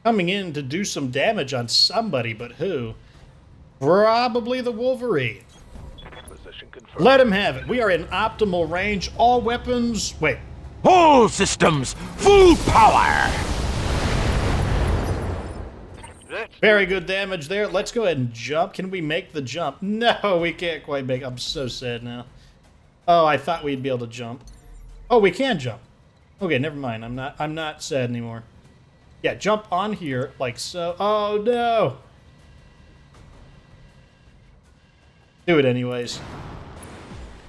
Coming in to do some damage on somebody, but who? Probably the Wolverine. Position confirmed. Let him have it. We are in optimal range. All weapons... Wait. All systems, full power! Very good damage there. Let's go ahead and jump. Can we make the jump? No, we can't quite make... I'm so sad now. Oh, I thought we'd be able to jump. Oh, we can jump. Okay, never mind. I'm not sad anymore. Yeah, jump on here like so. Oh, no. Do it anyways.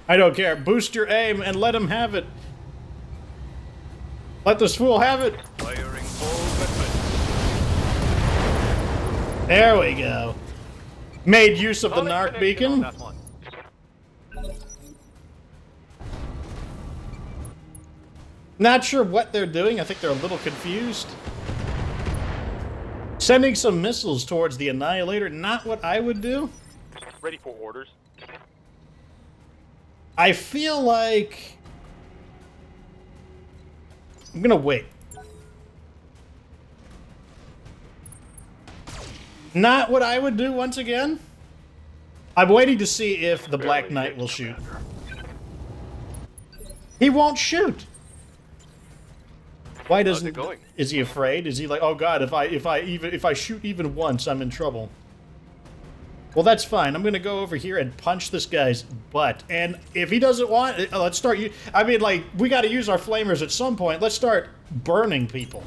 I don't care. Boost your aim and let him have it. Let this fool have it. Firing all weapons. There we go. Made use of the Solid narc connection beacon. on that one. Not sure what they're doing. I think they're a little confused. Sending some missiles towards the Annihilator. Not what I would do. Ready for orders. I feel like... I'm gonna wait. Not what I would do once again. I'm waiting to see if the Black Knight will shoot. He won't shoot. Why doesn't? it going? Is he afraid? Is he like, oh God, if I shoot even once, I'm in trouble? Well, that's fine. I'm gonna go over here and punch this guy's butt. And if he doesn't want, let's start. I mean, like, we got to use our flamers at some point. Let's start burning people.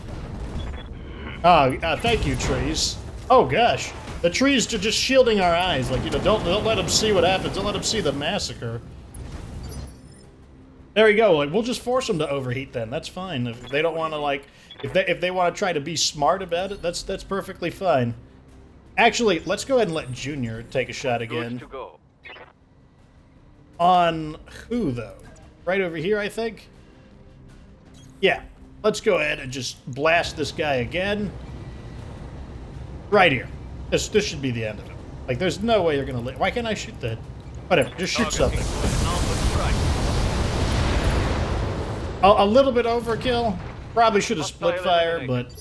Thank you, trees. Oh gosh, the trees are just shielding our eyes. Like, you know, don't let them see what happens. Don't let them see the massacre. There we go. Like, we'll just force them to overheat then. That's fine. If they don't want to, like, if they want to try to be smart about it, that's perfectly fine. Actually, let's go ahead and let Junior take a shot again. Good to go. On who, though? Right over here, I think? Yeah. Let's go ahead and just blast this guy again. Right here. This should be the end of it. Like, there's no way you're going to live. Why can't I shoot that? Whatever. Just shoot something. A little bit overkill. Probably should have split fire, but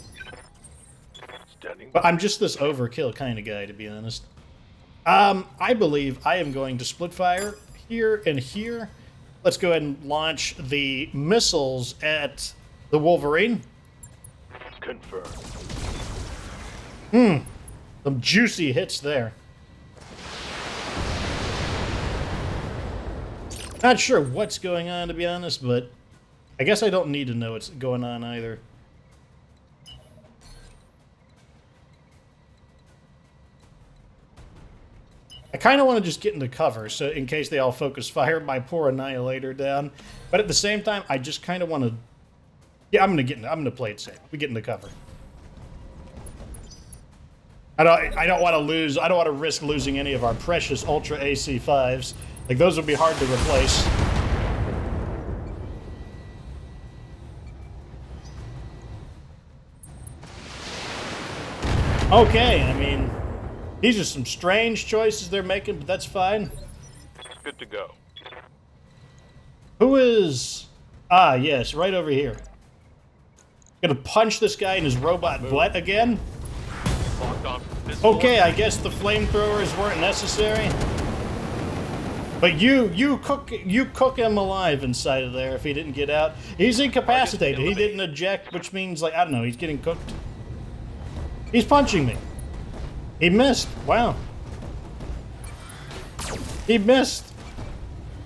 I'm just this overkill kind of guy, to be honest. I believe I am going to split fire here and here. Let's go ahead and launch the missiles at the Wolverine. Confirmed. Some juicy hits there. Not sure what's going on, to be honest, but I guess I don't need to know what's going on either. I kind of want to just get into cover, so in case they all focus fire my poor Annihilator down. But at the same time, I just kind of want to... Yeah, I'm gonna play it safe. We get into cover. I don't want to lose. I don't want to risk losing any of our precious Ultra AC5s. Like, those would be hard to replace. Okay, I mean, these are some strange choices they're making, but that's fine. Good to go. Who is... Ah, yes, right over here. Gonna punch this guy in his robot butt again? Okay, I guess the flamethrowers weren't necessary. But you cook him alive inside of there if he didn't get out. He's incapacitated. He didn't eject, which means, like, I don't know, he's getting cooked. He's punching me. He missed. Wow. He missed.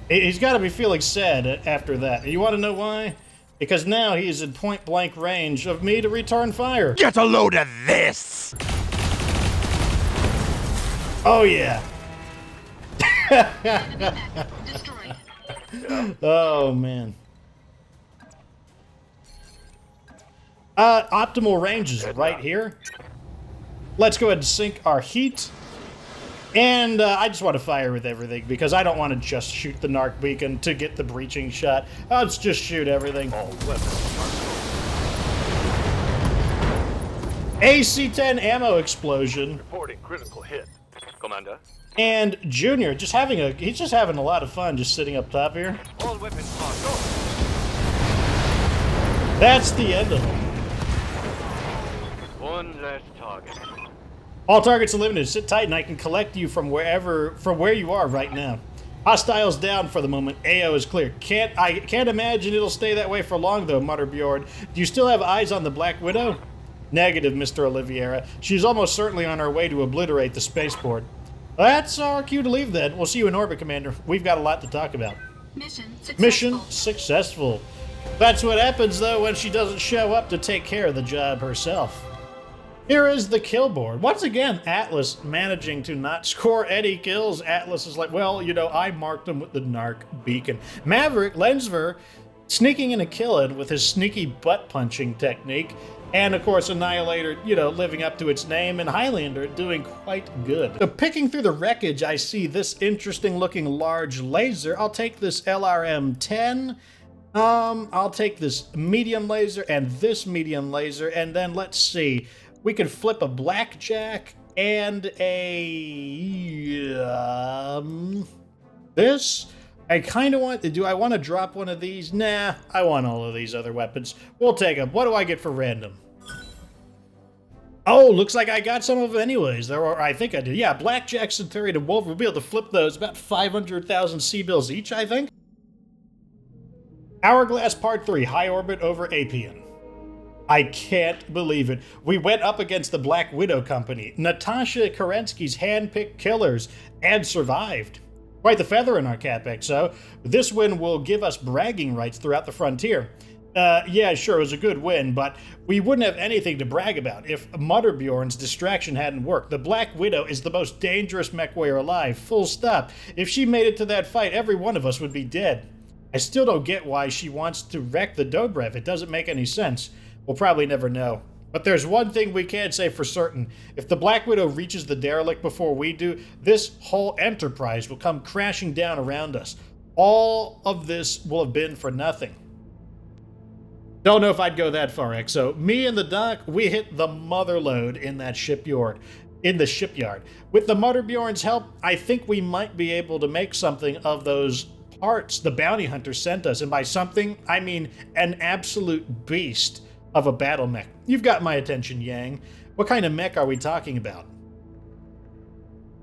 He's got to be feeling sad after that. You want to know why? Because now he is in point-blank range of me to return fire. Get a load of this! Oh, yeah. Destroyed. Oh, man. Optimal range is right here. Let's go ahead and sink our heat. And I just want to fire with everything because I don't want to just shoot the narc beacon to get the breaching shot. Let's just shoot everything. AC-10 ammo explosion. Reporting critical hit. Commander. And Junior he's just having a lot of fun just sitting up top here. All weapons marked. Go. That's the end of him. One less target. All targets eliminated. Sit tight and I can collect you from where you are right now. Hostiles down for the moment. AO is clear. I can't imagine it'll stay that way for long though, muttered Bjorn. Do you still have eyes on the Black Widow? Negative, Mr. Oliveira. She's almost certainly on her way to obliterate the spaceport. That's our cue to leave then. We'll see you in orbit, Commander. We've got a lot to talk about. Mission successful. Mission successful. That's what happens though when she doesn't show up to take care of the job herself. Here is the kill board. Once again, Atlas managing to not score any kills. Atlas is like, well, you know, I marked him with the narc beacon. Maverick, Lensver, sneaking in a kill in with his sneaky butt-punching technique. And, of course, Annihilator, you know, living up to its name. And Highlander doing quite good. So picking through the wreckage, I see this interesting-looking large laser. I'll take this LRM-10. I'll take this medium laser and this medium laser. And then, let's see... We can flip a blackjack and a... this? I kind of want... Do I want to drop one of these? Nah, I want all of these other weapons. We'll take them. What do I get for random? Oh, looks like I got some of them anyways. I think I did. Yeah, blackjack, Centurion, and Wolf. We'll be able to flip those. About 500,000 C-bills each, I think. Hourglass Part 3, high orbit over Apian. I can't believe it. We went up against the Black Widow Company, Natasha Kerensky's hand-picked killers, and survived. Quite the feather in our cap, XO. This win will give us bragging rights throughout the frontier. Yeah, sure, it was a good win, but we wouldn't have anything to brag about if Mutterbjorn's distraction hadn't worked. The Black Widow is the most dangerous mech warrior alive, full stop. If she made it to that fight, every one of us would be dead. I still don't get why she wants to wreck the Dobrev. It doesn't make any sense. We'll probably never know. But there's one thing we can say for certain. If the Black Widow reaches the derelict before we do, this whole enterprise will come crashing down around us. All of this will have been for nothing. Don't know if I'd go that far, Exo. Me and the Doc, we hit the mother load in that shipyard. With the Mutterbjorn's help, I think we might be able to make something of those parts the bounty hunter sent us. And by something, I mean an absolute beast of a battle mech. You've got my attention, Yang. What kind of mech are we talking about?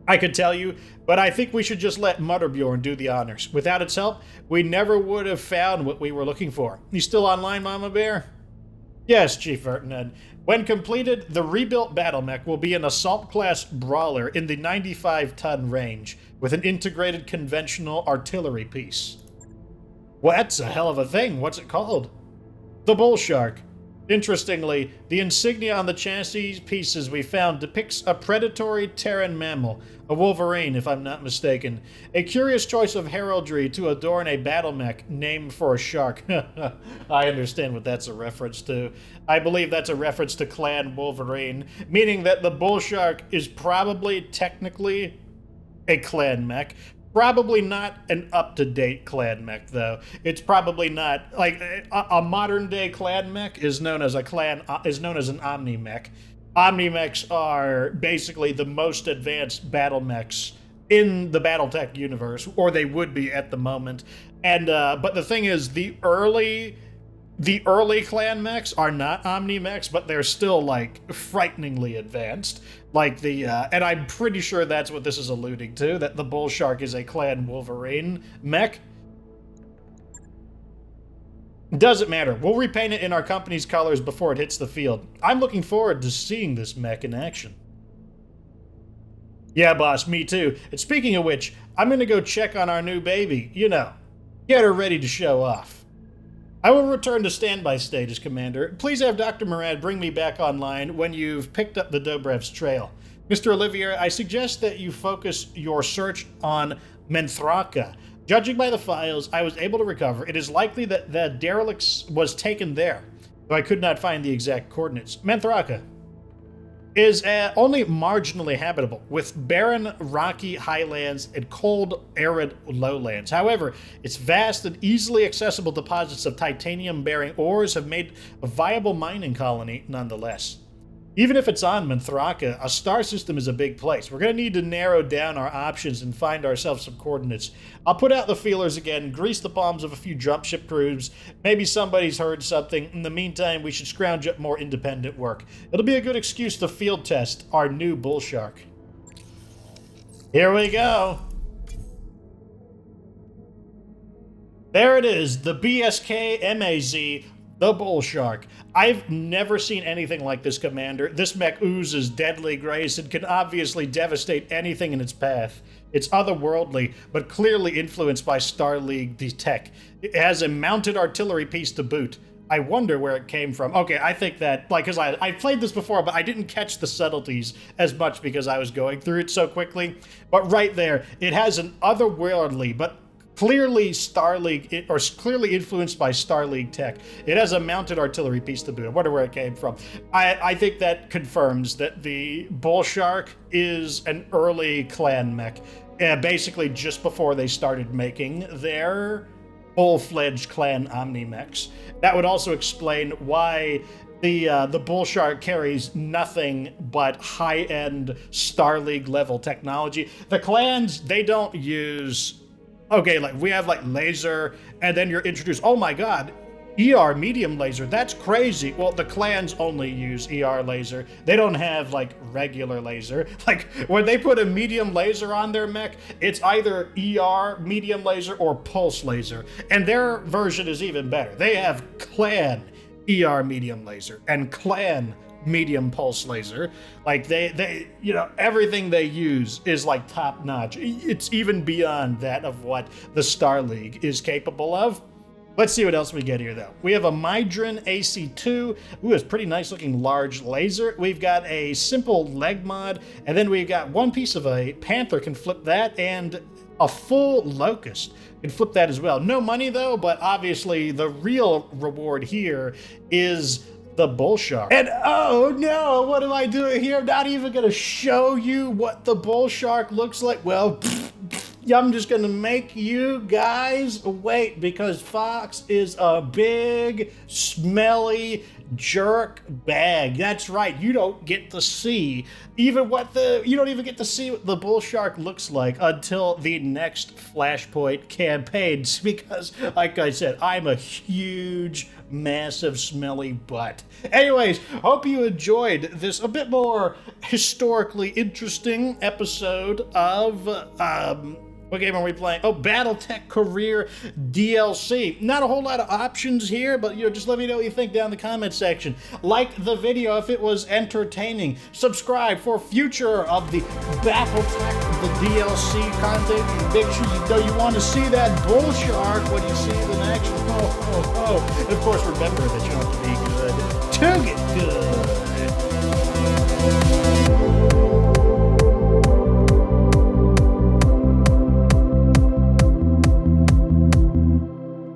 I could tell you, but I think we should just let Mutterbjorn do the honors. Without its help, we never would have found what we were looking for. You still online, Mama Bear? Yes, Chief Vertinen. When completed, the rebuilt battle mech will be an assault-class brawler in the 95-ton range, with an integrated conventional artillery piece. Well, that's a hell of a thing. What's it called? The Bull Shark. Interestingly, the insignia on the chassis pieces we found depicts a predatory Terran mammal, a wolverine if I'm not mistaken. A curious choice of heraldry to adorn a battle mech named for a shark. I understand what that's a reference to. I believe that's a reference to Clan Wolverine, meaning that the Bull Shark is probably technically a clan mech. Probably not an up-to-date clan mech, though. It's probably not like a modern-day clan mech is known as an omni mech. Omni mechs are basically the most advanced battle mechs in the BattleTech universe, or they would be at the moment. And but the thing is, the early clan mechs are not omni mechs, but they're still like frighteningly advanced. Like and I'm pretty sure that's what this is alluding to, that the Bull Shark is a Clan Wolverine mech. Doesn't matter. We'll repaint it in our company's colors before it hits the field. I'm looking forward to seeing this mech in action. Yeah, boss, me too. And speaking of which, I'm gonna go check on our new baby. You know, get her ready to show off. I will return to standby status, Commander. Please have Dr. Murad bring me back online when you've picked up the Dobrev's trail. Mr. Olivier, I suggest that you focus your search on Menthraka. Judging by the files I was able to recover, it is likely that the derelict was taken there, though I could not find the exact coordinates. Menthraka is only marginally habitable, with barren, rocky highlands and cold, arid lowlands. However, its vast and easily accessible deposits of titanium-bearing ores have made a viable mining colony nonetheless. Even if it's on Menthraka, a star system is a big place. We're going to need to narrow down our options and find ourselves some coordinates. I'll put out the feelers again, grease the palms of a few jump ship crews. Maybe somebody's heard something. In the meantime, we should scrounge up more independent work. It'll be a good excuse to field test our new Bull Shark. Here we go. There it is, the BSK MAZ, the Bull Shark. I've never seen anything like this, Commander. This mech oozes deadly grace and can obviously devastate anything in its path. It's otherworldly, but clearly influenced by Star League tech. It has a mounted artillery piece to boot. I wonder where it came from. Okay, I think that, like, because I played this before, but I didn't catch the subtleties as much because I was going through it so quickly. But right there, it has an otherworldly, but clearly Star League, or clearly influenced by Star League tech. It has a mounted artillery piece to boot. I wonder where it came from. I think that confirms that the Bull Shark is an early clan mech, basically just before they started making their full-fledged clan Omni-mechs. That would also explain why the Bull Shark carries nothing but high-end Star League level technology. The clans, they don't use... Okay, like we have like laser, and then you're introduced, oh my god, ER medium laser, that's crazy. Well, the clans only use ER laser. They don't have like regular laser. Like when they put a medium laser on their mech, it's either ER medium laser or pulse laser. And their version is even better. They have clan ER medium laser and clan medium pulse laser. Like they you know, everything they use is like top notch. It's even beyond that of what the Star League is capable of. Let's see what else we get here though. We have a Mydrin AC2. Ooh, it's pretty nice looking large laser. We've got a simple leg mod, and then we've got one piece of a Panther can flip that, and a full locust. You can flip that as well. No money though, but obviously the real reward here is the bull shark. And oh no, what am I doing here? I'm not even gonna show you what the bull shark looks like. Well, I'm just gonna make you guys wait, because Fox is a big, smelly jerk bag. That's right, you don't get to see you don't even get to see what the bull shark looks like until the next Flashpoint campaigns, because like I said, I'm a huge, massive, smelly butt. Anyways, hope you enjoyed this a bit more historically interesting episode of what game are we playing? Oh, BattleTech Career DLC. Not a whole lot of options here, but just let me know what you think down in the comment section. Like the video if it was entertaining. Subscribe for future of the BattleTech, the DLC content. Make sure you know you want to see that bull shark when you see it in action. And of course, remember that you don't have to be good to get good.